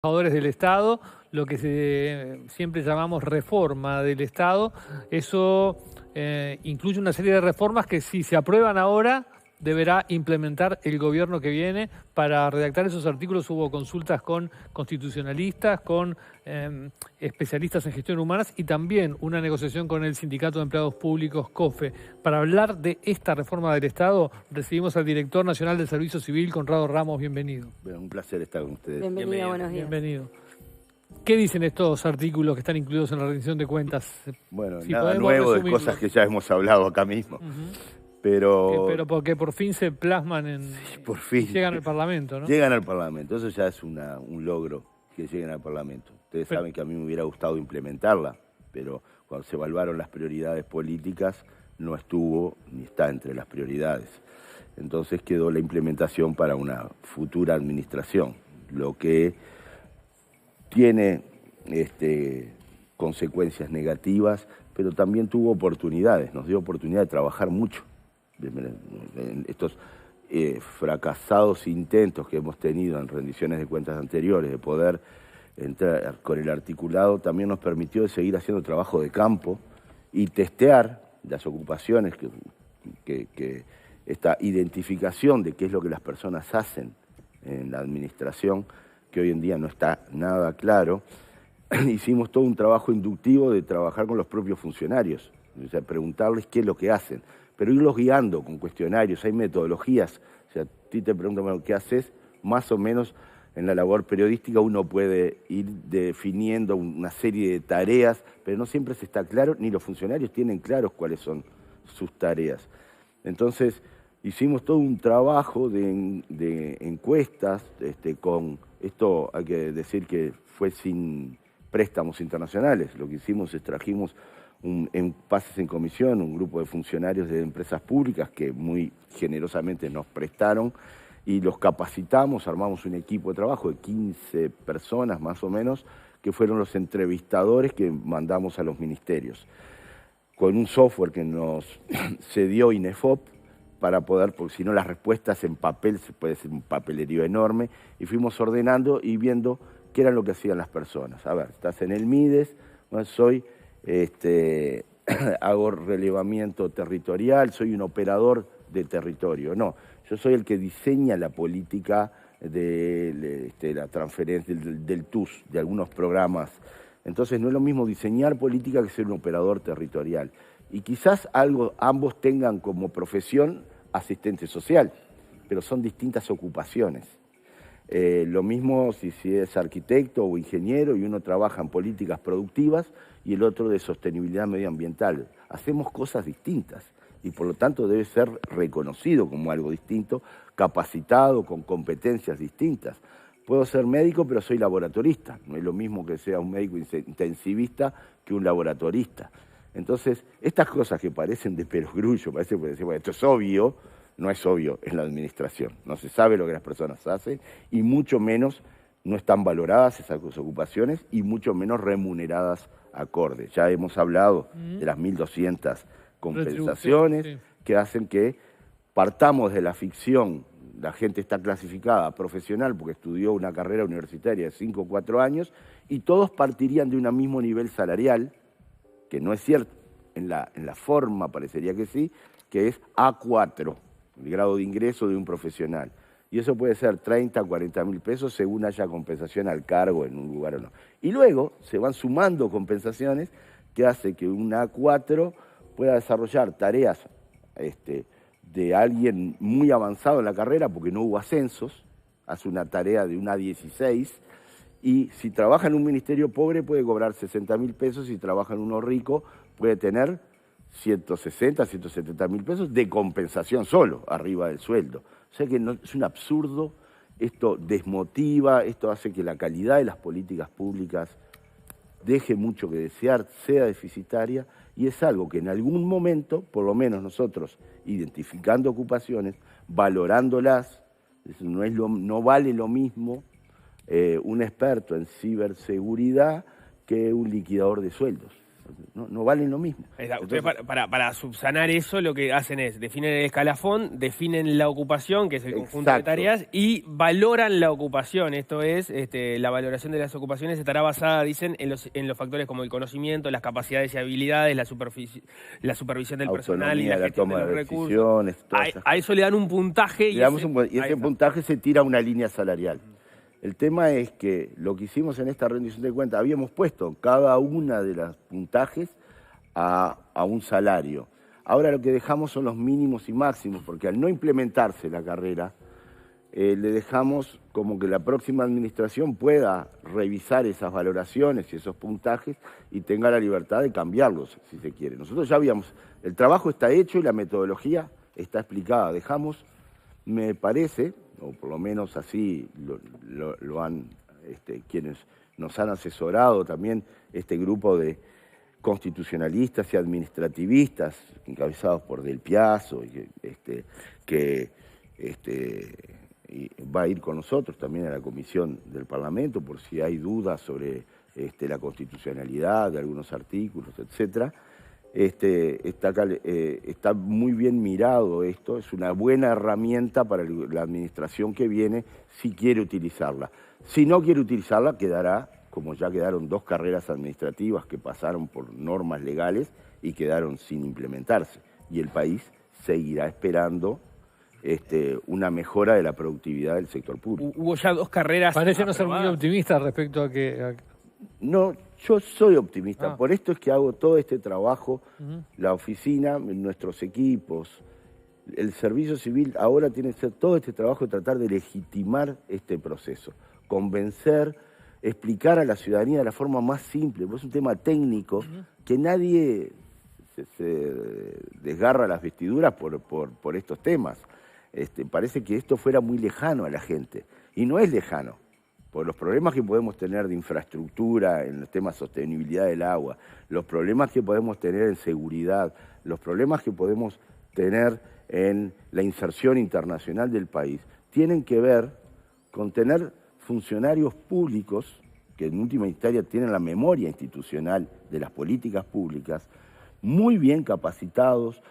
trabajadores del Estado, lo que siempre llamamos reforma del Estado. Eso incluye una serie de reformas que, si se aprueban ahora, deberá implementar el gobierno que viene. Para redactar esos artículos hubo consultas con constitucionalistas, con especialistas en gestión humanas y también una negociación con el Sindicato de Empleados Públicos, COFE. Para hablar de esta reforma del Estado, recibimos al director nacional del Servicio Civil, Conrado Ramos. Bienvenido. Bueno, un placer estar con ustedes. Bienvenido, buenos días. Bienvenido. ¿Qué dicen estos artículos que están incluidos en la rendición de cuentas? Bueno, si nada nuevo de cosas que ya hemos hablado acá mismo. Pero porque por fin se plasman por fin llegan al Parlamento, ¿no? Llegan al Parlamento, eso ya es un logro que lleguen al Parlamento. Ustedes saben que a mí me hubiera gustado implementarla, pero cuando se evaluaron las prioridades políticas no estuvo ni está entre las prioridades. Entonces quedó la implementación para una futura administración, lo que tiene consecuencias negativas, pero también tuvo oportunidades, nos dio oportunidad de trabajar mucho. En estos fracasados intentos que hemos tenido en rendiciones de cuentas anteriores de poder entrar con el articulado, también nos permitió seguir haciendo trabajo de campo y testear las ocupaciones, esta identificación de qué es lo que las personas hacen en la administración, que hoy en día no está nada claro. Hicimos todo un trabajo inductivo de trabajar con los propios funcionarios, o sea, preguntarles qué es lo que hacen, pero irlos guiando con cuestionarios. Hay metodologías. O sea, a ti te preguntan, bueno, ¿qué haces? Más o menos en la labor periodística uno puede ir definiendo una serie de tareas, pero no siempre se está claro, ni los funcionarios tienen claros cuáles son sus tareas. Entonces, hicimos todo un trabajo de encuestas, con esto hay que decir que fue sin préstamos internacionales. Lo que hicimos es trajimos en pases en comisión, un grupo de funcionarios de empresas públicas que muy generosamente nos prestaron y los capacitamos, armamos un equipo de trabajo de 15 personas más o menos, que fueron los entrevistadores que mandamos a los ministerios, con un software que nos cedió INEFOP para poder, porque si no las respuestas en papel puede ser un papelerío enorme, y fuimos ordenando y viendo qué era lo que hacían las personas. A ver, estás en el MIDES, bueno, soy... hago relevamiento territorial, soy un operador de territorio. No, yo soy el que diseña la política de la transferencia del TUS, de algunos programas. Entonces no es lo mismo diseñar política que ser un operador territorial. Y quizás ambos tengan como profesión asistente social, pero son distintas ocupaciones. Lo mismo si es arquitecto o ingeniero y uno trabaja en políticas productivas y el otro de sostenibilidad medioambiental. Hacemos cosas distintas y por lo tanto debe ser reconocido como algo distinto, capacitado, con competencias distintas. Puedo ser médico, pero soy laboratorista. No es lo mismo que sea un médico intensivista que un laboratorista. Entonces, estas cosas que parecen de perogrullo, parece que decir, bueno, esto es obvio, no es obvio en la administración. No se sabe lo que las personas hacen y mucho menos no están valoradas esas ocupaciones y mucho menos remuneradas acorde. Ya hemos hablado de las 1.200 compensaciones que hacen que partamos de la ficción. La gente está clasificada profesional porque estudió una carrera universitaria de 5 o 4 años y todos partirían de un mismo nivel salarial, que no es cierto. En la forma parecería que sí, que es A4. El grado de ingreso de un profesional. Y eso puede ser 30, 40 mil pesos según haya compensación al cargo en un lugar o no. Y luego se van sumando compensaciones que hace que un A4 pueda desarrollar tareas de alguien muy avanzado en la carrera porque no hubo ascensos, hace una tarea de un A16 y si trabaja en un ministerio pobre puede cobrar 60 mil pesos, si trabaja en uno rico puede tener 160, 170 mil pesos de compensación solo, arriba del sueldo. O sea que no, es un absurdo, esto desmotiva, esto hace que la calidad de las políticas públicas deje mucho que desear, sea deficitaria, y es algo que en algún momento, por lo menos nosotros, identificando ocupaciones, valorándolas, no vale lo mismo un experto en ciberseguridad que un liquidador de sueldos. no valen lo mismo. Entonces, para subsanar eso, lo que hacen es, definen el escalafón, definen la ocupación, que es el conjunto de tareas, y valoran la ocupación. Esto es, la valoración de las ocupaciones estará basada, dicen, en los factores como el conocimiento, las capacidades y habilidades, la supervisión del personal y la gestión de los recursos. A eso le dan un puntaje. Y ese puntaje se tira a una línea salarial. El tema es que lo que hicimos en esta rendición de cuentas, habíamos puesto cada una de los puntajes a un salario. Ahora lo que dejamos son los mínimos y máximos, porque al no implementarse la carrera, le dejamos como que la próxima administración pueda revisar esas valoraciones y esos puntajes y tenga la libertad de cambiarlos, si se quiere. Nosotros ya habíamos, el trabajo está hecho y la metodología está explicada. Dejamos, me parece, o por lo menos así lo han quienes nos han asesorado también, este grupo de constitucionalistas y administrativistas encabezados por Del Piazzo, que va a ir con nosotros también a la comisión del Parlamento por si hay dudas sobre la constitucionalidad de algunos artículos, etcétera. Está muy bien mirado esto, es una buena herramienta para la administración que viene si quiere utilizarla. Si no quiere utilizarla, quedará, como ya quedaron 2 carreras administrativas que pasaron por normas legales y quedaron sin implementarse. Y el país seguirá esperando una mejora de la productividad del sector público. Hubo ya 2 carreras. Parece no ser muy optimista respecto a que... No, yo soy optimista, por esto es que hago todo este trabajo, la oficina, nuestros equipos, el servicio civil ahora tiene que hacer todo este trabajo de tratar de legitimar este proceso, convencer, explicar a la ciudadanía de la forma más simple, porque es un tema técnico que nadie se desgarra las vestiduras por estos temas. Parece que esto fuera muy lejano a la gente, y no es lejano. Por los problemas que podemos tener de infraestructura, en el tema de sostenibilidad del agua, los problemas que podemos tener en seguridad, los problemas que podemos tener en la inserción internacional del país, tienen que ver con tener funcionarios públicos, que en última instancia tienen la memoria institucional de las políticas públicas, muy bien capacitados,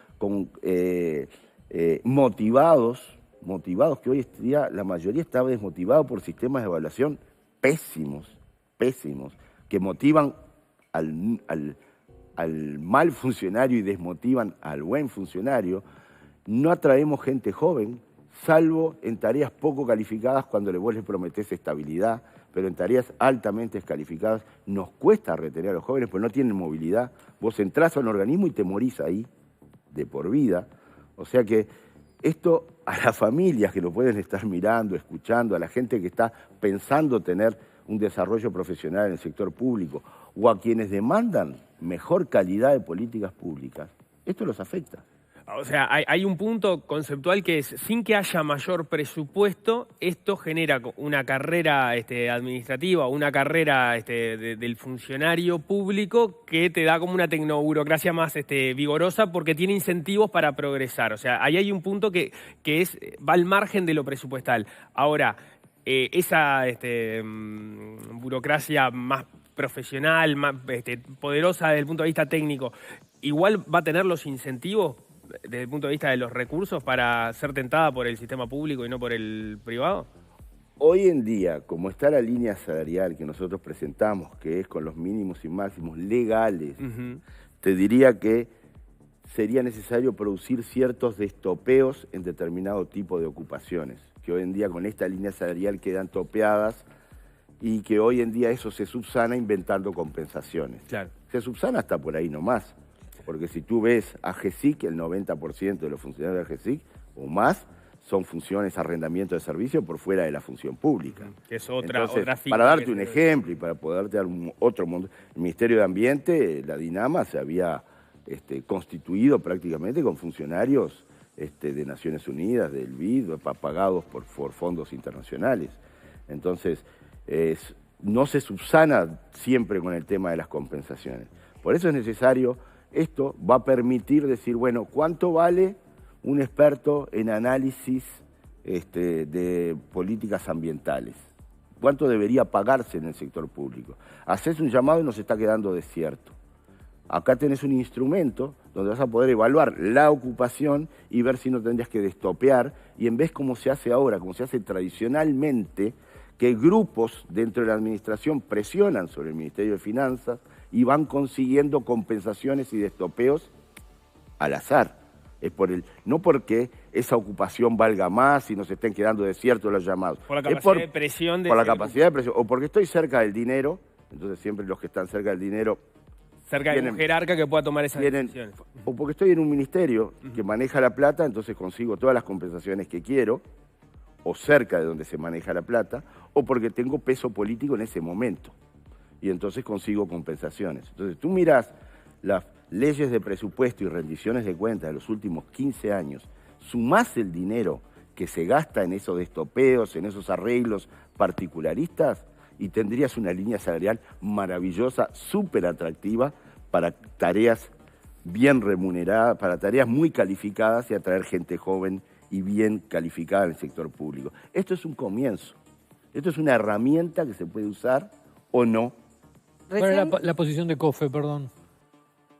motivados, que hoy en día la mayoría está desmotivado por sistemas de evaluación pésimos, que motivan al mal funcionario y desmotivan al buen funcionario. No atraemos gente joven, salvo en tareas poco calificadas cuando vos les prometés estabilidad, pero en tareas altamente descalificadas nos cuesta retener a los jóvenes porque no tienen movilidad. Vos entrás a un organismo y te morís ahí de por vida. O sea que esto a las familias que lo pueden estar mirando, escuchando, a la gente que está pensando tener un desarrollo profesional en el sector público o a quienes demandan mejor calidad de políticas públicas, esto los afecta. O sea, hay un punto conceptual que es, sin que haya mayor presupuesto, esto genera una carrera administrativa, una carrera del funcionario público que te da como una tecnoburocracia más vigorosa porque tiene incentivos para progresar. O sea, ahí hay un punto que va al margen de lo presupuestal. Ahora, esa burocracia más profesional, más poderosa desde el punto de vista técnico, igual va a tener los incentivos desde el punto de vista de los recursos para ser tentada por el sistema público y no por el privado? Hoy en día, como está la línea salarial que nosotros presentamos, que es con los mínimos y máximos legales, te diría que sería necesario producir ciertos destopeos en determinado tipo de ocupaciones, que hoy en día con esta línea salarial quedan topeadas y que hoy en día eso se subsana inventando compensaciones. Claro. Se subsana hasta por ahí nomás. Porque si tú ves a GESIC, el 90% de los funcionarios de GESIC o más son funciones, arrendamiento de servicio por fuera de la función pública. Es otra figura. Para darte un ejemplo y para poder dar otro mundo, el Ministerio de Ambiente, la DINAMA, se había constituido prácticamente con funcionarios de Naciones Unidas, del BID, pagados por fondos internacionales. Entonces, no se subsana siempre con el tema de las compensaciones. Por eso es necesario. Esto va a permitir decir, bueno, ¿cuánto vale un experto en análisis de políticas ambientales? ¿Cuánto debería pagarse en el sector público? Haces un llamado y nos está quedando desierto. acá tenés un instrumento donde vas a poder evaluar la ocupación y ver si no tendrías que destopear, y en vez como se hace ahora, como se hace tradicionalmente, que grupos dentro de la administración presionan sobre el Ministerio de Finanzas y van consiguiendo compensaciones y destopeos al azar. Es no porque esa ocupación valga más y nos estén quedando desiertos los llamados. Por la capacidad de presión. Por la capacidad de presión, o porque estoy cerca del dinero, entonces siempre los que están cerca del dinero... Cerca de un jerarca que pueda tomar esas decisiones. O porque estoy en un ministerio que maneja la plata, entonces consigo todas las compensaciones que quiero, o cerca de donde se maneja la plata, o porque tengo peso político en ese momento, y entonces consigo compensaciones. Entonces tú mirás las leyes de presupuesto y rendiciones de cuentas de los últimos 15 años, sumás el dinero que se gasta en esos destopeos, en esos arreglos particularistas, y tendrías una línea salarial maravillosa, súper atractiva para tareas bien remuneradas, para tareas muy calificadas y atraer gente joven y bien calificada en el sector público. Esto es un comienzo, esto es una herramienta que se puede usar o no. ¿Cuál es la posición de COFE, perdón?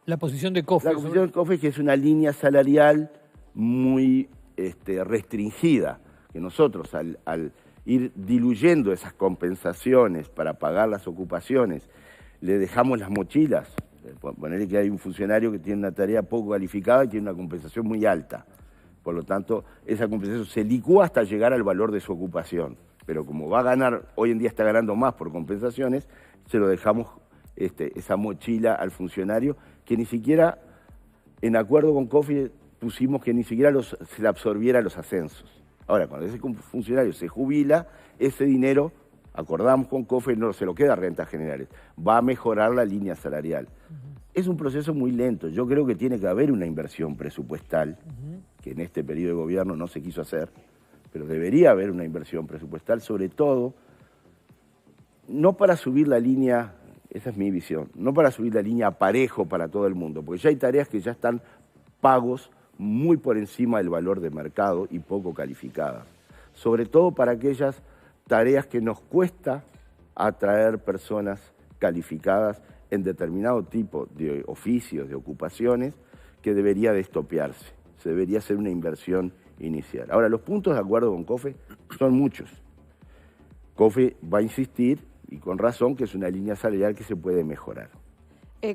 La posición de COFE. La posición de COFE es que es una línea salarial muy restringida, que nosotros al ir diluyendo esas compensaciones para pagar las ocupaciones, le dejamos las mochilas. Ponerle que hay un funcionario que tiene una tarea poco calificada y tiene una compensación muy alta. Por lo tanto, esa compensación se licúa hasta llegar al valor de su ocupación. Pero como va a ganar, hoy en día está ganando más por compensaciones, se lo dejamos esa mochila al funcionario, que ni siquiera, en acuerdo con COFE, pusimos que ni siquiera se le absorbiera los ascensos. Ahora, cuando ese funcionario se jubila, ese dinero, acordamos con COFE, no se lo queda a rentas generales, va a mejorar la línea salarial. Es un proceso muy lento. Yo creo que tiene que haber una inversión presupuestal, que en este periodo de gobierno no se quiso hacer, pero debería haber una inversión presupuestal, sobre todo, no para subir la línea, esa es mi visión, no para subir la línea parejo para todo el mundo, porque ya hay tareas que ya están pagos muy por encima del valor de mercado y poco calificadas. Sobre todo para aquellas tareas que nos cuesta atraer personas calificadas en determinado tipo de oficios, de ocupaciones, que debería destopearse. Se debería hacer una inversión inicial. Ahora, los puntos de acuerdo con COFE son muchos. COFE va a insistir, y con razón, que es una línea salarial que se puede mejorar.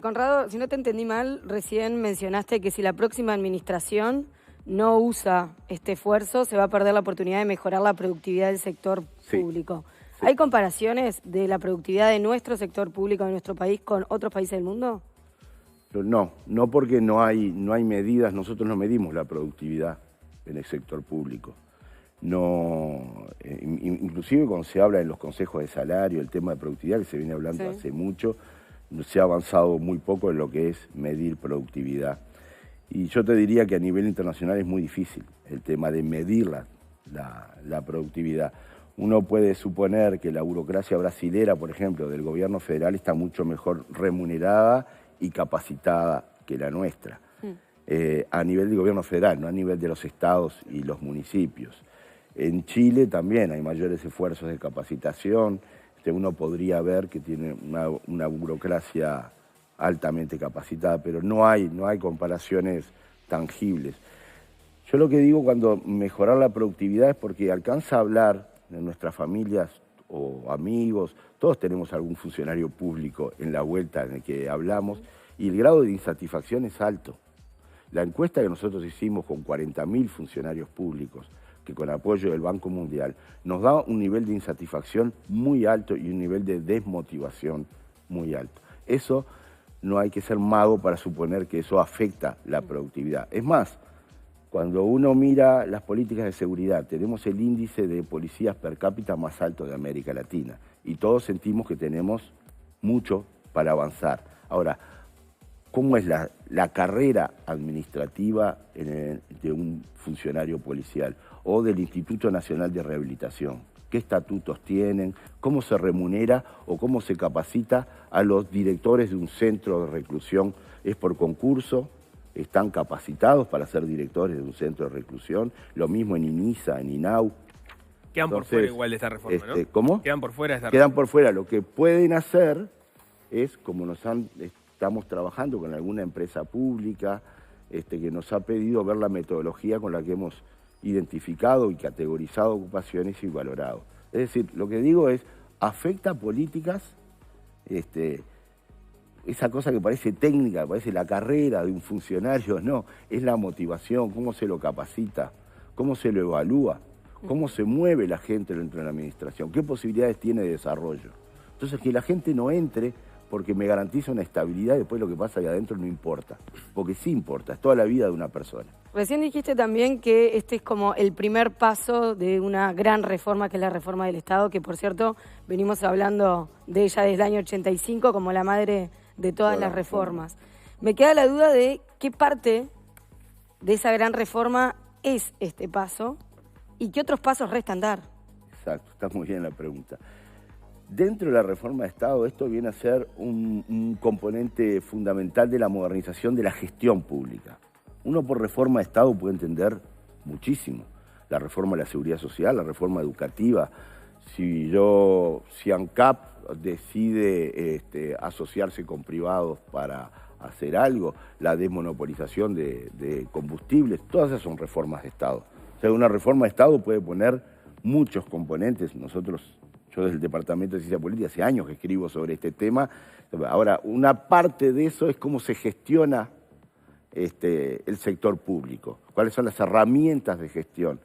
Conrado, si no te entendí mal, recién mencionaste que si la próxima administración no usa este esfuerzo, se va a perder la oportunidad de mejorar la productividad del sector público. Sí. ¿Hay comparaciones de la productividad de nuestro sector público, de nuestro país, con otros países del mundo? No porque no hay medidas, nosotros no medimos la productividad en el sector público. No, inclusive cuando se habla en los consejos de salario, el tema de productividad que se viene hablando hace mucho, se ha avanzado muy poco en lo que es medir productividad. Y yo te diría que a nivel internacional es muy difícil el tema de medir la productividad. Uno puede suponer que la burocracia brasilera, por ejemplo, del gobierno federal está mucho mejor remunerada y capacitada que la nuestra. A nivel del gobierno federal, no a nivel de los estados y los municipios. En Chile también hay mayores esfuerzos de capacitación. Uno podría ver que tiene una burocracia altamente capacitada, pero no hay comparaciones tangibles. Yo lo que digo cuando mejorar la productividad es porque alcanza a hablar de nuestras familias o amigos, todos tenemos algún funcionario público en la vuelta en el que hablamos, y el grado de insatisfacción es alto. La encuesta que nosotros hicimos con 40.000 funcionarios públicos, que con apoyo del Banco Mundial, nos da un nivel de insatisfacción muy alto y un nivel de desmotivación muy alto. Eso no hay que ser mago para suponer que eso afecta la productividad. Es más, cuando uno mira las políticas de seguridad, tenemos el índice de policías per cápita más alto de América Latina y todos sentimos que tenemos mucho para avanzar. Ahora, ¿cómo es la carrera administrativa de un funcionario policial o del Instituto Nacional de Rehabilitación? ¿Qué estatutos tienen? ¿Cómo se remunera o cómo se capacita a los directores de un centro de reclusión? ¿Es por concurso? ¿Están capacitados para ser directores de un centro de reclusión? Lo mismo en INISA, en INAU. Quedan por fuera igual de esta reforma, ¿no? ¿Cómo? Quedan por fuera de esta reforma. Quedan por fuera. Lo que pueden hacer es, como nos han estamos trabajando con alguna empresa pública que nos ha pedido ver la metodología con la que hemos identificado y categorizado ocupaciones y valorado. Es decir, lo que digo es, afecta a políticas, esa cosa que parece técnica, parece la carrera de un funcionario, no, es la motivación, cómo se lo capacita, cómo se lo evalúa, cómo se mueve la gente dentro de la administración, qué posibilidades tiene de desarrollo. Entonces, que la gente no entre porque me garantiza una estabilidad y después lo que pasa ahí adentro no importa, porque sí importa, es toda la vida de una persona. Recién dijiste también que este es como el primer paso de una gran reforma, que es la reforma del Estado, que por cierto venimos hablando de ella desde el año 85 como la madre de todas las reformas. Me queda la duda de qué parte de esa gran reforma es este paso y qué otros pasos restan dar. Exacto, está muy bien la pregunta. Dentro de la reforma de Estado, esto viene a ser un componente fundamental de la modernización de la gestión pública. Uno por reforma de Estado puede entender muchísimo. La reforma de la seguridad social, la reforma educativa. Si ANCAP decide asociarse con privados para hacer algo, la desmonopolización de combustibles, todas esas son reformas de Estado. O sea, una reforma de Estado puede poner muchos componentes. Yo desde el Departamento de Ciencia Política hace años que escribo sobre este tema. Ahora, una parte de eso es cómo se gestiona el sector público, cuáles son las herramientas de gestión.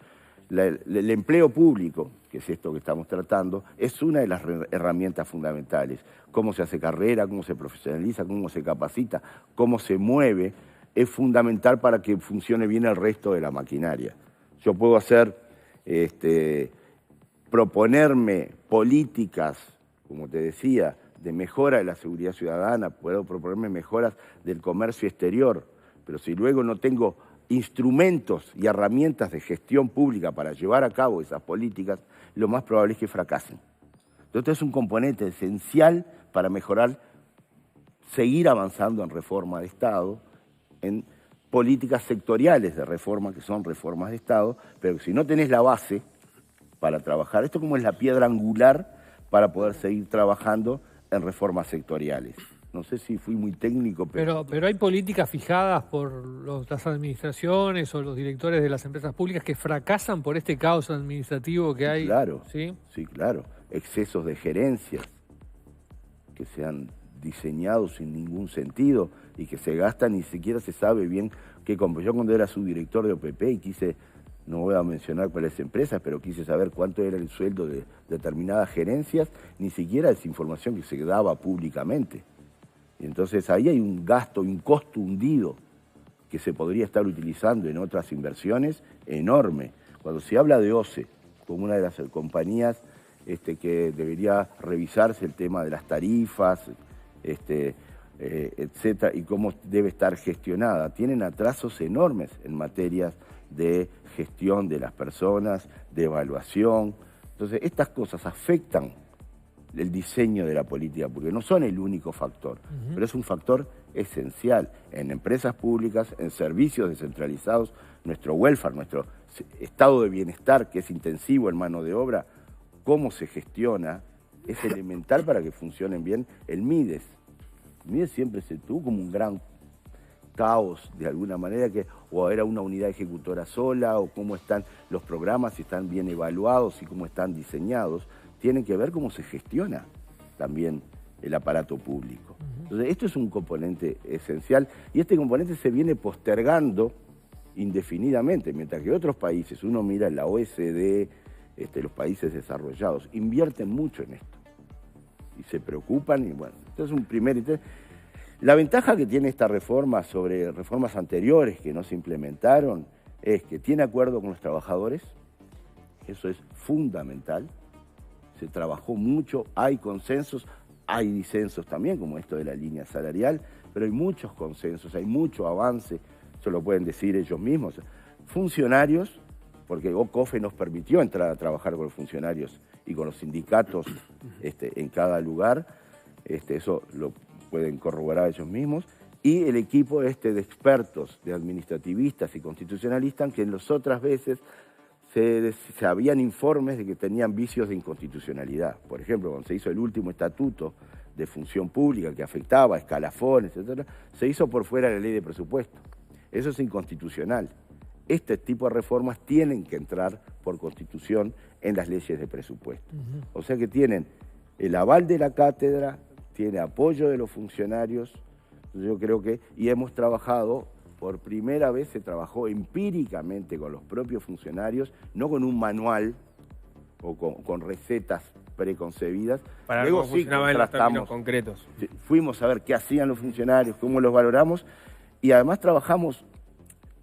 El empleo público, que es esto que estamos tratando, es una de las herramientas fundamentales. Cómo se hace carrera, cómo se profesionaliza, cómo se capacita, cómo se mueve, es fundamental para que funcione bien el resto de la maquinaria. Yo puedo hacer, proponerme políticas, como te decía, de mejora de la seguridad ciudadana, puedo proponerme mejoras del comercio exterior, pero si luego no tengo instrumentos y herramientas de gestión pública para llevar a cabo esas políticas, lo más probable es que fracasen. Entonces es un componente esencial para mejorar, seguir avanzando en reforma de Estado, en políticas sectoriales de reforma, que son reformas de Estado, pero si no tenés la base para trabajar, esto como es la piedra angular para poder seguir trabajando en reformas sectoriales. No sé si fui muy técnico, pero hay políticas fijadas por las administraciones o los directores de las empresas públicas que fracasan por este caos administrativo que hay. Claro, ¿sí? Sí, claro. Excesos de gerencias que se han diseñado sin ningún sentido y que se gastan, ni siquiera se sabe bien qué. Yo cuando era subdirector de OPP y quise, no voy a mencionar cuáles empresas, pero quise saber cuánto era el sueldo de determinadas gerencias, ni siquiera esa información que se daba públicamente. Y entonces ahí hay un gasto, un costo hundido que se podría estar utilizando en otras inversiones enorme. Cuando se habla de OCE como una de las compañías que debería revisarse el tema de las tarifas, etcétera, y cómo debe estar gestionada, tienen atrasos enormes en materias de gestión de las personas, de evaluación. Entonces estas cosas afectan el diseño de la política, porque no son el único factor, pero es un factor esencial en empresas públicas, en servicios descentralizados, nuestro welfare, nuestro estado de bienestar, que es intensivo en mano de obra, cómo se gestiona, es elemental para que funcionen bien el MIDES. El MIDES siempre se tuvo como un gran caos, de alguna manera, que o era una unidad ejecutora sola, o cómo están los programas, si están bien evaluados y cómo están diseñados. Tienen que ver cómo se gestiona también el aparato público. Entonces, esto es un componente esencial y este componente se viene postergando indefinidamente, mientras que otros países, uno mira en la OECD, los países desarrollados, invierten mucho en esto y se preocupan y bueno, esto es un primer interés. La ventaja que tiene esta reforma sobre reformas anteriores que no se implementaron es que tiene acuerdo con los trabajadores, eso es fundamental. Se trabajó mucho, hay consensos, hay disensos también, como esto de la línea salarial, pero hay muchos consensos, hay mucho avance, eso lo pueden decir ellos mismos. Funcionarios, porque COFE nos permitió entrar a trabajar con los funcionarios y con los sindicatos en cada lugar, eso lo pueden corroborar ellos mismos, y el equipo de expertos, de administrativistas y constitucionalistas, que en las otras veces se habían informes de que tenían vicios de inconstitucionalidad. Por ejemplo, cuando se hizo el último estatuto de función pública que afectaba, escalafones, etcétera, se hizo por fuera de la ley de presupuesto. Eso es inconstitucional. Este tipo de reformas tienen que entrar por constitución en las leyes de presupuesto. O sea que tienen el aval de la cátedra, tiene apoyo de los funcionarios, yo creo que, y hemos trabajado, por primera vez se trabajó empíricamente con los propios funcionarios, no con un manual o con recetas preconcebidas. Para luego cómo funcionaba en los términos concretos. Fuimos a ver qué hacían los funcionarios, cómo los valoramos, y además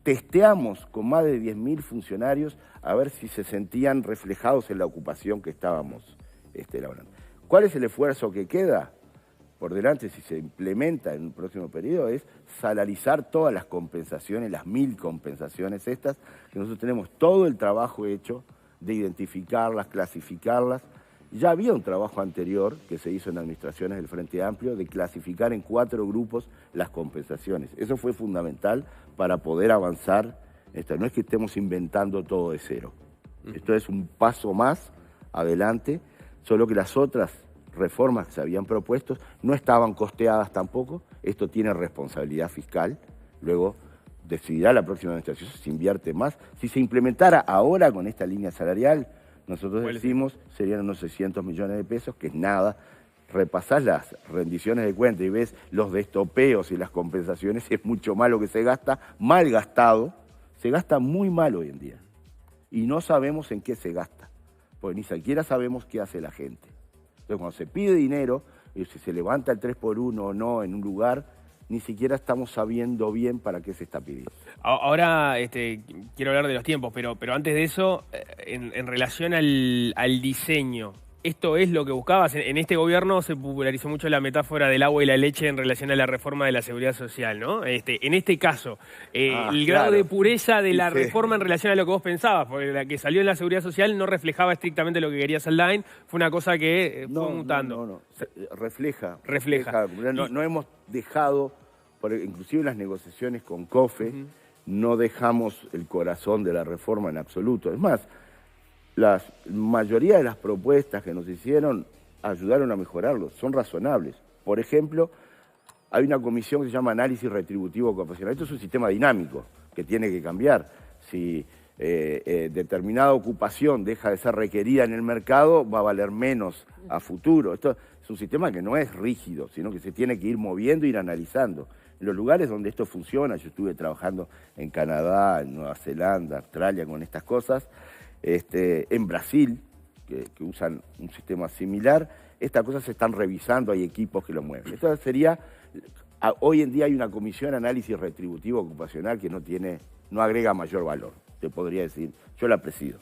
testeamos con más de 10.000 funcionarios a ver si se sentían reflejados en la ocupación que estábamos elaborando. ¿Cuál es el esfuerzo que queda por delante si se implementa en un próximo periodo? Es salarizar todas las compensaciones, las 1.000 compensaciones estas, que nosotros tenemos todo el trabajo hecho de identificarlas, clasificarlas. Ya había un trabajo anterior que se hizo en administraciones del Frente Amplio de clasificar en 4 grupos las compensaciones. Eso fue fundamental para poder avanzar. No es que estemos inventando todo de cero. Esto es un paso más adelante, solo que las otras reformas que se habían propuesto no estaban costeadas tampoco. Esto tiene responsabilidad fiscal. Luego decidirá la próxima administración si se invierte más. Si se implementara ahora con esta línea salarial, nosotros decimos serían unos 600 millones de pesos, que es nada. Repasás las rendiciones de cuenta y ves los destopeos y las compensaciones, es mucho más lo que se gasta, mal gastado. Se gasta muy mal hoy en día. Y no sabemos en qué se gasta, porque ni siquiera sabemos qué hace la gente. Entonces, cuando se pide dinero, y si se levanta el 3x1 o no en un lugar, ni siquiera estamos sabiendo bien para qué se está pidiendo. Ahora quiero hablar de los tiempos, pero antes de eso, en relación al diseño, ¿esto es lo que buscabas? En este gobierno se popularizó mucho la metáfora del agua y la leche en relación a la reforma de la seguridad social, ¿no? En este caso, el grado de pureza de la reforma en relación a lo que vos pensabas, porque la que salió en la seguridad social no reflejaba estrictamente lo que quería Saldain, fue una cosa que fue mutando. No. Refleja. Refleja. No hemos dejado, inclusive en las negociaciones con COFE, no dejamos el corazón de la reforma en absoluto. Es más, la mayoría de las propuestas que nos hicieron ayudaron a mejorarlo, son razonables. Por ejemplo, hay una comisión que se llama Análisis Retributivo Ocupacional. Esto es un sistema dinámico que tiene que cambiar. Si determinada ocupación deja de ser requerida en el mercado, va a valer menos a futuro. Esto es un sistema que no es rígido, sino que se tiene que ir moviendo e ir analizando. En los lugares donde esto funciona, yo estuve trabajando en Canadá, en Nueva Zelanda, Australia con estas cosas, en Brasil, que usan un sistema similar, estas cosas se están revisando, hay equipos que lo mueven. Esto sería, hoy en día hay una comisión de análisis retributivo ocupacional que no agrega mayor valor, te podría decir, yo la presido.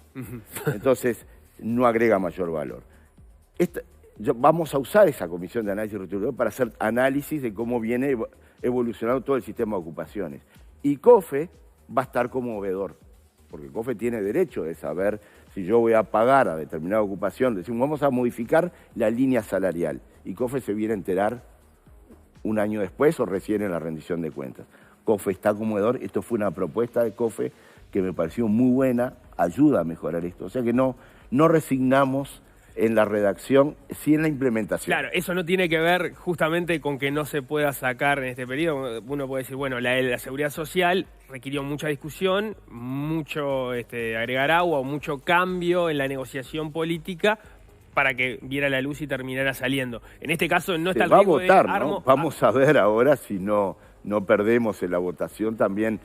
Entonces, no agrega mayor valor. Vamos a usar esa comisión de análisis retributivo para hacer análisis de cómo viene evolucionando todo el sistema de ocupaciones. Y COFE va a estar como veedor, porque COFE tiene derecho de saber si yo voy a pagar a determinada ocupación. Decimos, vamos a modificar la línea salarial. Y COFE se viene a enterar un año después o recién en la rendición de cuentas. COFE está como veedor. Esto fue una propuesta de COFE que me pareció muy buena, ayuda a mejorar esto. O sea que no resignamos en la redacción, sí en la implementación. Claro, eso no tiene que ver justamente con que no se pueda sacar en este periodo. Uno puede decir, bueno, la seguridad social requirió mucha discusión, mucho agregar agua, mucho cambio en la negociación política para que viera la luz y terminara saliendo. En este caso no está el riesgo de votar, ¿no? Vamos a ver ahora si no perdemos en la votación también.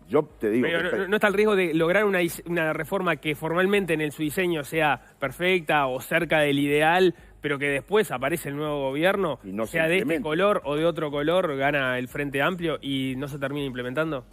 Yo te digo... Pero no está el riesgo de lograr una reforma que formalmente en su diseño sea perfecta o cerca del ideal, pero que después aparece el nuevo gobierno, y no sea de este color o de otro color, gana el Frente Amplio y no se termina implementando?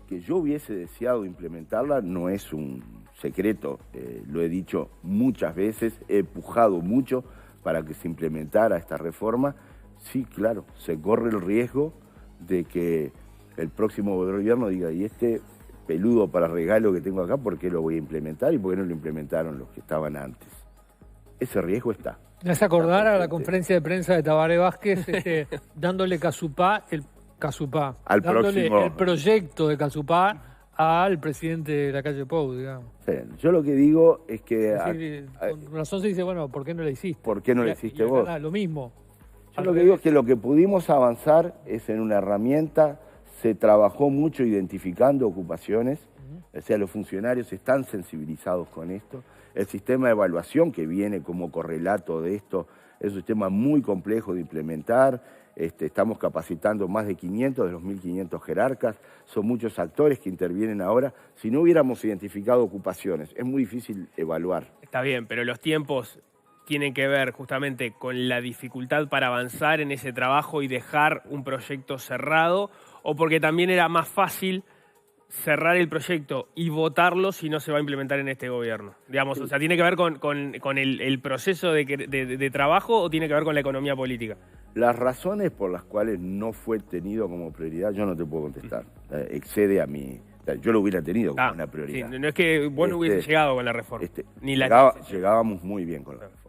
Que yo hubiese deseado implementarla no es un secreto, lo he dicho muchas veces, he empujado mucho para que se implementara esta reforma. Sí, claro, se corre el riesgo de que el próximo gobierno diga, y este peludo para regalo que tengo acá, ¿por qué lo voy a implementar y por qué no lo implementaron los que estaban antes? Ese riesgo está. ¿Me hace acordar a la conferencia de prensa de Tabaré Vázquez dándole dándole el proyecto de Casupá al presidente de la calle Pou, digamos? Sí, yo lo que digo es que... con razón se dice, bueno, ¿por qué no lo hiciste? ¿Por qué no lo hiciste vos? Lo mismo. Yo lo que digo es que lo que pudimos avanzar es en una herramienta, se trabajó mucho identificando ocupaciones, o sea, los funcionarios están sensibilizados con esto. El sistema de evaluación que viene como correlato de esto es un sistema muy complejo de implementar. Estamos capacitando más de 500 de los 1.500 jerarcas. Son muchos actores que intervienen ahora. Si no hubiéramos identificado ocupaciones, es muy difícil evaluar. Está bien, pero los tiempos tienen que ver justamente con la dificultad para avanzar en ese trabajo y dejar un proyecto cerrado, o porque también era más fácil cerrar el proyecto y votarlo si no se va a implementar en este gobierno. Digamos, o sea, ¿tiene que ver con el proceso de trabajo o tiene que ver con la economía política? Las razones por las cuales no fue tenido como prioridad, yo no te puedo contestar. Excede a mí. Yo lo hubiera tenido como una prioridad. Sí, no es que vos no hubiese llegado con la reforma. Llegábamos muy bien con la reforma.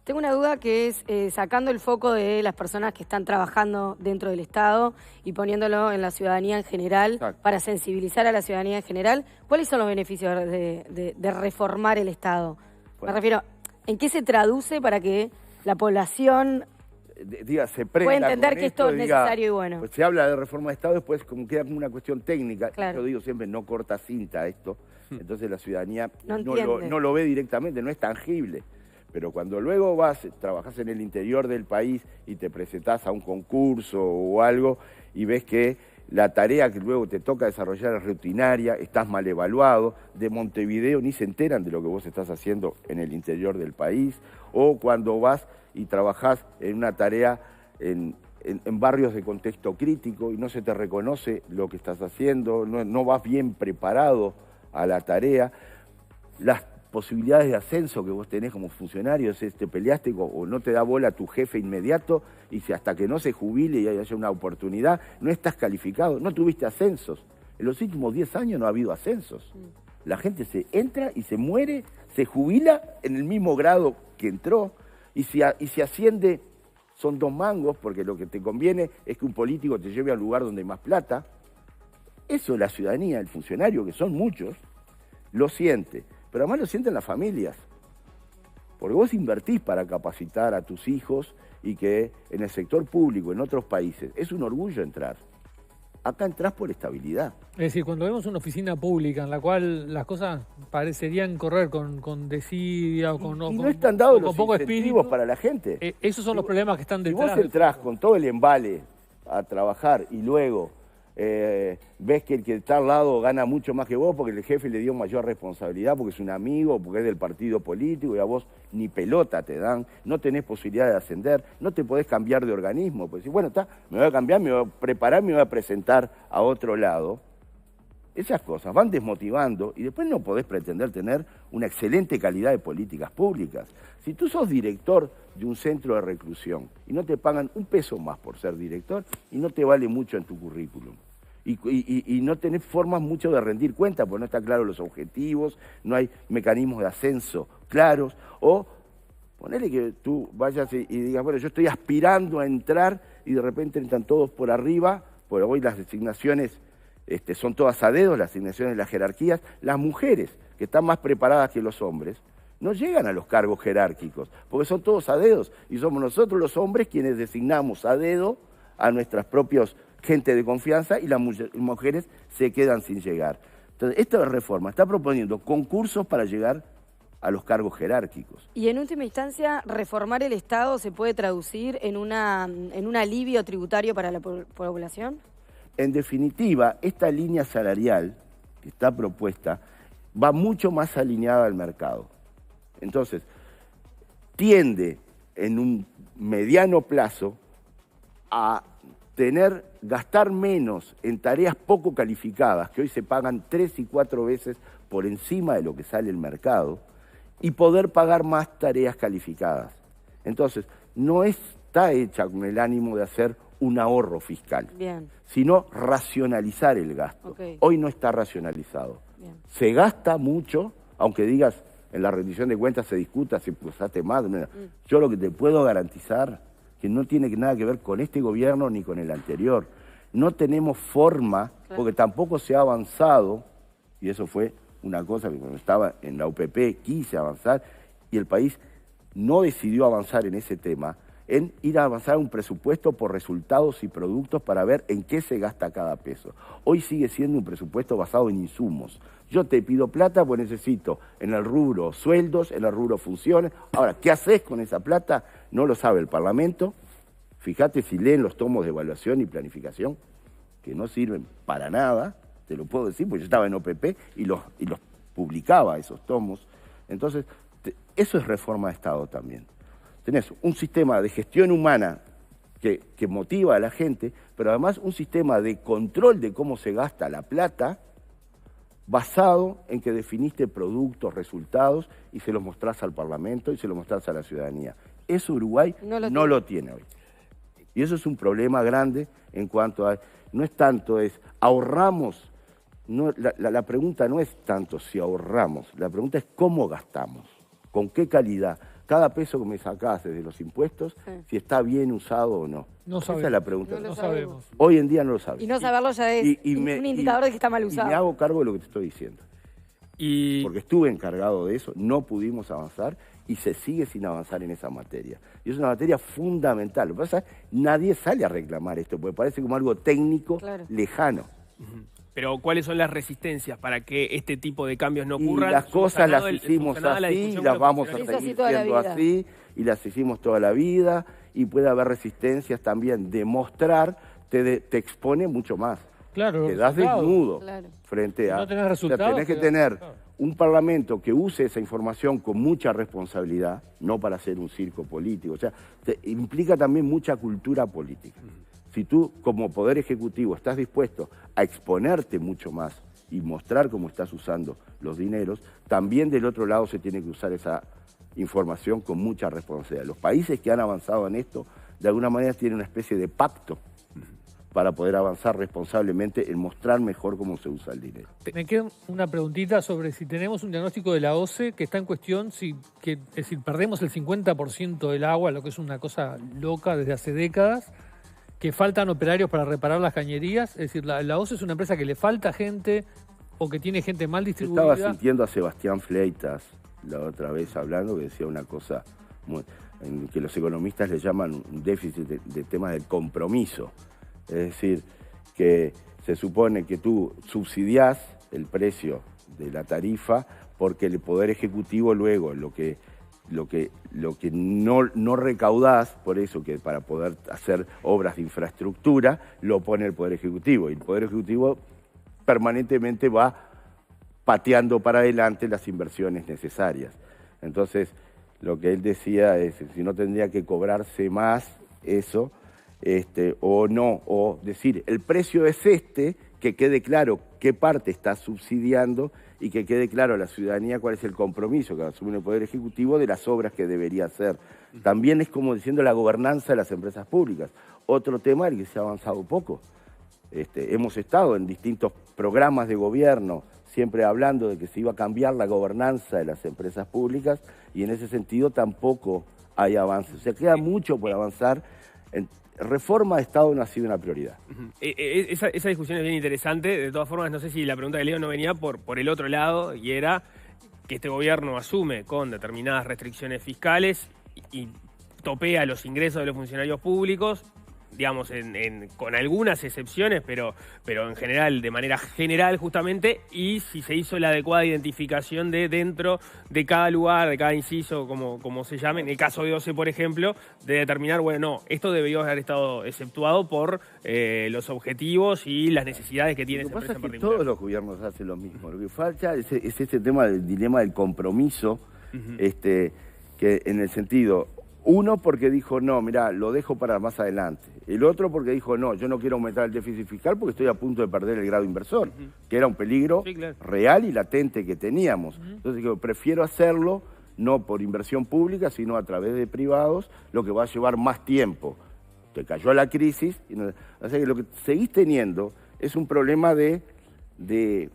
Tengo una duda que es, sacando el foco de las personas que están trabajando dentro del Estado y poniéndolo en la ciudadanía en general, para sensibilizar a la ciudadanía en general, ¿cuáles son los beneficios de reformar el Estado? Me refiero, ¿en qué se traduce para que la población pueda entender que esto es necesario y bueno? Pues se habla de reforma de Estado, después como queda como una cuestión técnica, claro. Yo digo siempre, no corta cinta esto, entonces la ciudadanía no lo ve directamente, no es tangible. Pero cuando luego trabajás en el interior del país y te presentás a un concurso o algo y ves que la tarea que luego te toca desarrollar es rutinaria, estás mal evaluado, de Montevideo ni se enteran de lo que vos estás haciendo en el interior del país, o cuando vas y trabajás en una tarea en barrios de contexto crítico y no se te reconoce lo que estás haciendo, no vas bien preparado a la tarea, las posibilidades de ascenso que vos tenés como funcionario, te peleaste o no te da bola a tu jefe inmediato y si hasta que no se jubile y haya una oportunidad, no estás calificado, no tuviste ascensos. En los últimos 10 años no ha habido ascensos. La gente se entra y se muere, se jubila en el mismo grado que entró y si asciende son 2 mangos porque lo que te conviene es que un político te lleve al lugar donde hay más plata. Eso la ciudadanía, el funcionario, que son muchos, lo siente. Pero además lo sienten las familias, porque vos invertís para capacitar a tus hijos y que en el sector público, en otros países, es un orgullo entrar. Acá entrás por estabilidad. Es decir, cuando vemos una oficina pública en la cual las cosas parecerían correr con desidia o con y no están dados los poco incentivos espíritu para la gente. Esos son los problemas que están detrás. Si vos entrás con todo el embale a trabajar y luego ves que el que está al lado gana mucho más que vos porque el jefe le dio mayor responsabilidad, porque es un amigo, porque es del partido político y a vos ni pelota te dan, no tenés posibilidad de ascender, no te podés cambiar de organismo, pues si bueno, me voy a cambiar, me voy a preparar, me voy a presentar a otro lado. Esas cosas van desmotivando y después no podés pretender tener una excelente calidad de políticas públicas. Si tú sos director de un centro de reclusión y no te pagan un peso más por ser director y no te vale mucho en tu currículum y no tenés formas mucho de rendir cuenta porque no están claros los objetivos, no hay mecanismos de ascenso claros, o ponele que tú vayas y digas, bueno, yo estoy aspirando a entrar y de repente entran todos por arriba, porque hoy las designaciones son todas a dedo, las asignaciones de las jerarquías. Las mujeres, que están más preparadas que los hombres, no llegan a los cargos jerárquicos, porque son todos a dedos, y somos nosotros los hombres quienes designamos a dedo a nuestras propias gente de confianza y las mujeres se quedan sin llegar. Entonces, esta reforma está proponiendo concursos para llegar a los cargos jerárquicos. Y en última instancia, reformar el Estado se puede traducir en un alivio tributario para la población. En definitiva, esta línea salarial que está propuesta va mucho más alineada al mercado. Entonces, tiende en un mediano plazo a gastar menos en tareas poco calificadas, que hoy se pagan 3 y 4 veces por encima de lo que sale el mercado, y poder pagar más tareas calificadas. Entonces, no está hecha con el ánimo de hacer un ahorro fiscal, sino racionalizar el gasto. Hoy no está racionalizado. Se gasta mucho, aunque digas en la rendición de cuentas se discuta si usaste más. Yo lo que te puedo garantizar que no tiene nada que ver con este gobierno ni con el anterior. No tenemos forma, porque tampoco se ha avanzado, y eso fue una cosa que cuando estaba en la UPP quise avanzar, y el país no decidió avanzar en ese tema, en ir a avanzar un presupuesto por resultados y productos para ver en qué se gasta cada peso. Hoy sigue siendo un presupuesto basado en insumos. Yo te pido plata, pues necesito en el rubro sueldos, en el rubro funciones. Ahora, ¿qué haces con esa plata? No lo sabe el Parlamento. Fíjate si leen los tomos de evaluación y planificación, que no sirven para nada, te lo puedo decir, porque yo estaba en OPP y los publicaba esos tomos. Entonces, eso es reforma de Estado también. Tenés un sistema de gestión humana que motiva a la gente, pero además un sistema de control de cómo se gasta la plata basado en que definiste productos, resultados y se los mostrás al Parlamento y se los mostrás a la ciudadanía. Eso Uruguay no lo tiene hoy. Y eso es un problema grande en cuanto a... No es tanto, es ahorramos. No, la pregunta no es tanto si ahorramos, la pregunta es cómo gastamos, con qué calidad. Cada peso que me sacás desde los impuestos, si está bien usado o no. No sabemos. Esa es la pregunta. No sabemos. Hoy en día no lo sabemos. Y no saberlo ya es un indicador de que está mal usado. Y me hago cargo de lo que te estoy diciendo. Porque estuve encargado de eso, no pudimos avanzar y se sigue sin avanzar en esa materia. Y es una materia fundamental. Lo que pasa es que nadie sale a reclamar esto, porque parece como algo técnico lejano. Pero ¿cuáles son las resistencias para que este tipo de cambios no ocurran? Y las cosas las hicimos así, y las vamos a seguir siendo así, y las hicimos toda la vida, y puede haber resistencias también. Demostrar te expone mucho más. Claro, te das desnudo frente a... No tenés resultados. O sea, tenés que tener un Parlamento que use esa información con mucha responsabilidad, no para hacer un circo político. O sea, implica también mucha cultura política. Si tú, como Poder Ejecutivo, estás dispuesto a exponerte mucho más y mostrar cómo estás usando los dineros, también del otro lado se tiene que usar esa información con mucha responsabilidad. Los países que han avanzado en esto, de alguna manera tienen una especie de pacto para poder avanzar responsablemente en mostrar mejor cómo se usa el dinero. Me queda una preguntita sobre si tenemos un diagnóstico de la OCE que está en cuestión, es decir, perdemos el 50% del agua, lo que es una cosa loca desde hace décadas, que faltan operarios para reparar las cañerías. Es decir, la OCE es una empresa que le falta gente o que tiene gente mal distribuida. Estaba sintiendo a Sebastián Fleitas la otra vez hablando, que decía una cosa en que los economistas le llaman un déficit de temas del compromiso. Es decir, que se supone que tú subsidiás el precio de la tarifa porque el Poder Ejecutivo luego lo que no recaudás, por eso que para poder hacer obras de infraestructura, lo pone el Poder Ejecutivo. Y el Poder Ejecutivo permanentemente va pateando para adelante las inversiones necesarias. Entonces, lo que él decía es, si no tendría que cobrarse más eso, o no, o decir, el precio es que quede claro qué parte está subsidiando y que quede claro a la ciudadanía cuál es el compromiso que asume el Poder Ejecutivo de las obras que debería hacer. También es como diciendo la gobernanza de las empresas públicas. Otro tema en el que se ha avanzado poco. Hemos estado en distintos programas de gobierno siempre hablando de que se iba a cambiar la gobernanza de las empresas públicas y en ese sentido tampoco hay avances. O sea, queda mucho por avanzar. Reforma de Estado no ha sido una prioridad. Esa discusión es bien interesante. De todas formas, no sé si la pregunta de Leo no venía por el otro lado, y era que este gobierno asume con determinadas restricciones fiscales y topea los ingresos de los funcionarios públicos, digamos, con algunas excepciones, pero en general, de manera general justamente, y si se hizo la adecuada identificación de dentro de cada lugar, de cada inciso, como se llame, en el caso de OCE, por ejemplo, de determinar, bueno, no, esto debería haber estado exceptuado por los objetivos y las necesidades que tiene esa empresa en particular. Todos los gobiernos hacen lo mismo. Lo que falta es este tema del dilema del compromiso, que en el sentido... Uno porque dijo, no, mirá, lo dejo para más adelante. El otro porque dijo, no, yo no quiero aumentar el déficit fiscal porque estoy a punto de perder el grado inversor, que era un peligro real y latente que teníamos. Entonces, yo prefiero hacerlo no por inversión pública, sino a través de privados, lo que va a llevar más tiempo. Te cayó la crisis, o sea que lo que seguís teniendo es un problema de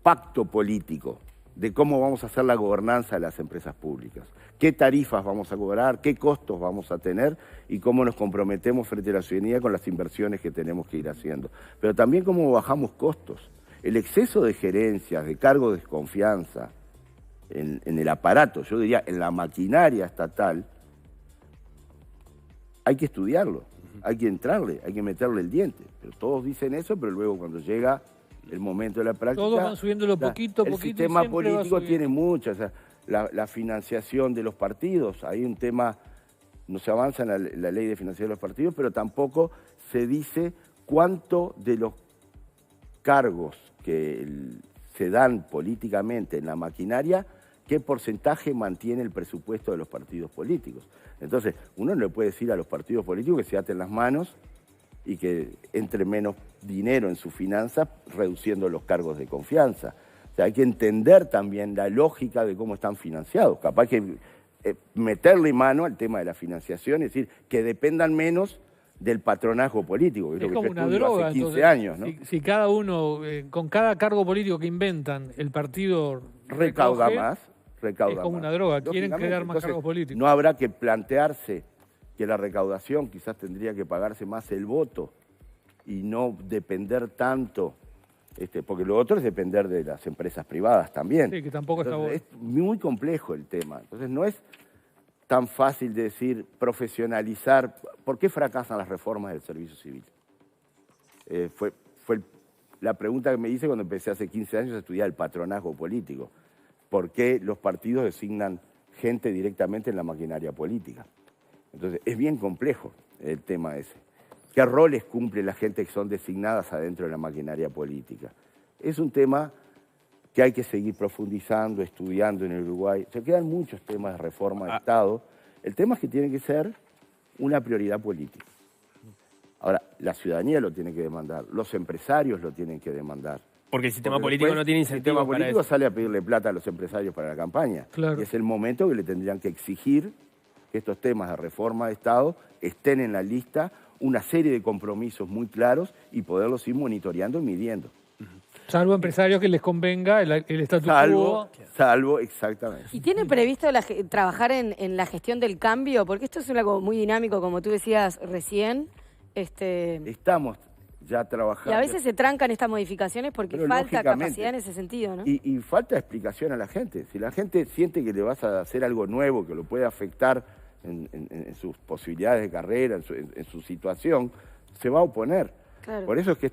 pacto político, de cómo vamos a hacer la gobernanza de las empresas públicas, qué tarifas vamos a cobrar, qué costos vamos a tener y cómo nos comprometemos frente a la ciudadanía con las inversiones que tenemos que ir haciendo. Pero también cómo bajamos costos. El exceso de gerencias, de cargo de desconfianza en el aparato, yo diría en la maquinaria estatal, hay que estudiarlo, hay que entrarle, hay que meterle el diente. Pero todos dicen eso, pero luego cuando llega el momento de la práctica... Todos van subiéndolo poquito a poquito. El sistema político tiene muchas, o sea, la financiación de los partidos, hay un tema, no se avanza en la ley de financiación de los partidos, pero tampoco se dice cuánto de los cargos que se dan políticamente en la maquinaria, qué porcentaje mantiene el presupuesto de los partidos políticos. Entonces, uno no le puede decir a los partidos políticos que se aten las manos y que entre menos dinero en sus finanzas, reduciendo los cargos de confianza. O sea, hay que entender también la lógica de cómo están financiados. Capaz que meterle mano al tema de la financiación, es decir, que dependan menos del patronazgo político. Es como una droga, hace 15 entonces, años, ¿no? Si cada uno, con cada cargo político que inventan, el partido recauda más. Es como una droga, quieren crear más cargos políticos. No habrá que plantearse que la recaudación quizás tendría que pagarse más el voto y no depender tanto, porque lo otro es depender de las empresas privadas también. Sí, que tampoco está bueno. Es muy complejo el tema. Entonces no es tan fácil de decir profesionalizar. ¿Por qué fracasan las reformas del servicio civil? Fue la pregunta que me hice cuando empecé hace 15 años a estudiar el patronazgo político. ¿Por qué los partidos designan gente directamente en la maquinaria política? Entonces, es bien complejo el tema ese. ¿Qué roles cumple la gente que son designadas adentro de la maquinaria política? Es un tema que hay que seguir profundizando, estudiando en el Uruguay. Se quedan muchos temas de reforma de Estado. El tema es que tiene que ser una prioridad política. Ahora, la ciudadanía lo tiene que demandar, los empresarios lo tienen que demandar. Porque el sistema político no tiene incentivos. El sistema político sale a pedirle plata a los empresarios para la campaña. Claro. Y es el momento que le tendrían que exigir que estos temas de reforma de Estado estén en la lista, una serie de compromisos muy claros y poderlos ir monitoreando y midiendo. Salvo empresarios que les convenga el statu quo. Salvo, exactamente. ¿Y tiene previsto trabajar en la gestión del cambio? Porque esto es algo muy dinámico, como tú decías recién. Estamos ya trabajando. Y a veces se trancan estas modificaciones porque falta capacidad en ese sentido, ¿no? Y falta explicación a la gente. Si la gente siente que le vas a hacer algo nuevo, que lo puede afectar en sus posibilidades de carrera, en su situación, se va a oponer. Claro. Por eso es que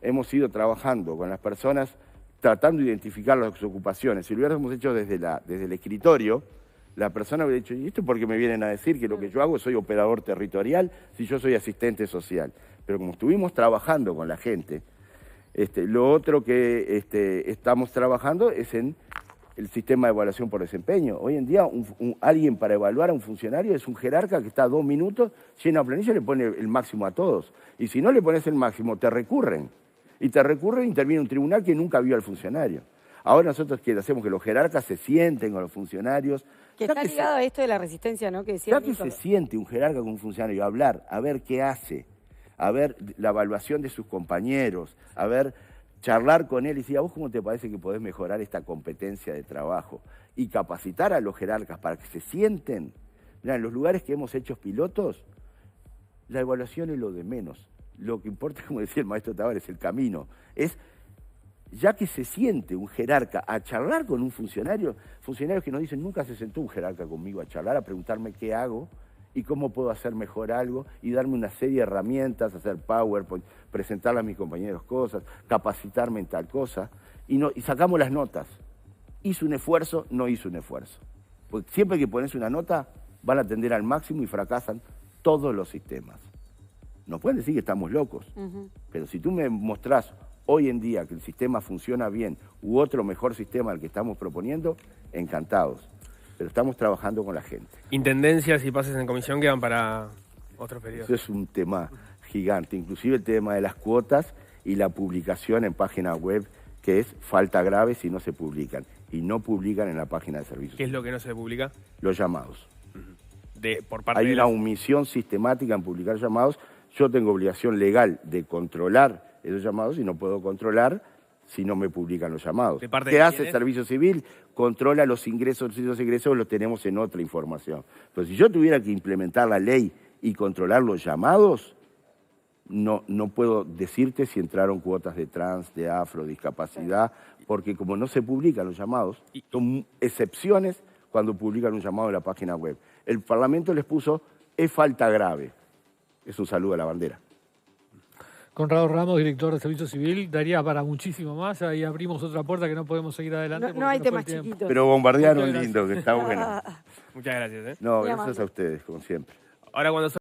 hemos ido trabajando con las personas, tratando de identificar las ocupaciones. Si lo hubiéramos hecho desde el escritorio, la persona hubiera dicho, ¿y esto por qué me vienen a decir que lo que yo hago soy operador territorial si yo soy asistente social? Pero como estuvimos trabajando con la gente, lo otro que estamos trabajando es en el sistema de evaluación por desempeño. Hoy en día alguien para evaluar a un funcionario es un jerarca que está 2 minutos, llena planilla y le pone el máximo a todos. Y si no le pones el máximo, te recurren. Y te recurren, interviene un tribunal que nunca vio al funcionario. Ahora nosotros hacemos que los jerarcas se sienten con los funcionarios. Que está ligado a esto de la resistencia, ¿no? Que decía ya que se siente un jerarca con un funcionario, hablar, a ver qué hace, a ver la evaluación de sus compañeros, a ver, charlar con él y decir, ¿a vos cómo te parece que podés mejorar esta competencia de trabajo? Y capacitar a los jerarcas para que se sienten. Mirá, en los lugares que hemos hecho pilotos, la evaluación es lo de menos. Lo que importa, como decía el maestro Tavares, el camino. Es, ya que se siente un jerarca a charlar con un funcionarios que nos dicen, nunca se sentó un jerarca conmigo a charlar, a preguntarme qué hago y cómo puedo hacer mejor algo y darme una serie de herramientas, hacer PowerPoint, presentarle a mis compañeros cosas, capacitarme en tal cosa, y sacamos las notas. ¿Hizo un esfuerzo? No hizo un esfuerzo. Porque siempre que pones una nota, van a tender al máximo y fracasan todos los sistemas. Nos pueden decir que estamos locos, pero si tú me mostrás hoy en día que el sistema funciona bien u otro mejor sistema al que estamos proponiendo, encantados. Pero estamos trabajando con la gente. Intendencias y pases en comisión quedan para otros periodos. Eso es un tema gigante, inclusive el tema de las cuotas y la publicación en página web, que es falta grave si no se publican. Y no publican en la página de servicios. ¿Qué es lo que no se publica? Los llamados. Por parte Hay una omisión sistemática en publicar llamados. Yo tengo obligación legal de controlar esos llamados y no puedo controlar si no me publican los llamados. ¿Qué hace el Servicio Civil? Controla los ingresos, si los ingresos los tenemos en otra información. Pero si yo tuviera que implementar la ley y controlar los llamados, no puedo decirte si entraron cuotas de trans, de afro, discapacidad, porque como no se publican los llamados, son excepciones cuando publican un llamado en la página web. El Parlamento les puso, es falta grave. Es un saludo a la bandera. Conrado Ramos, director de Servicio Civil, daría para muchísimo más. Ahí abrimos otra puerta que no podemos seguir adelante. No hay temas chiquitos. Pero bombardearon lindo, que está bueno. Muchas gracias. No, gracias a ustedes, como siempre. Ahora cuando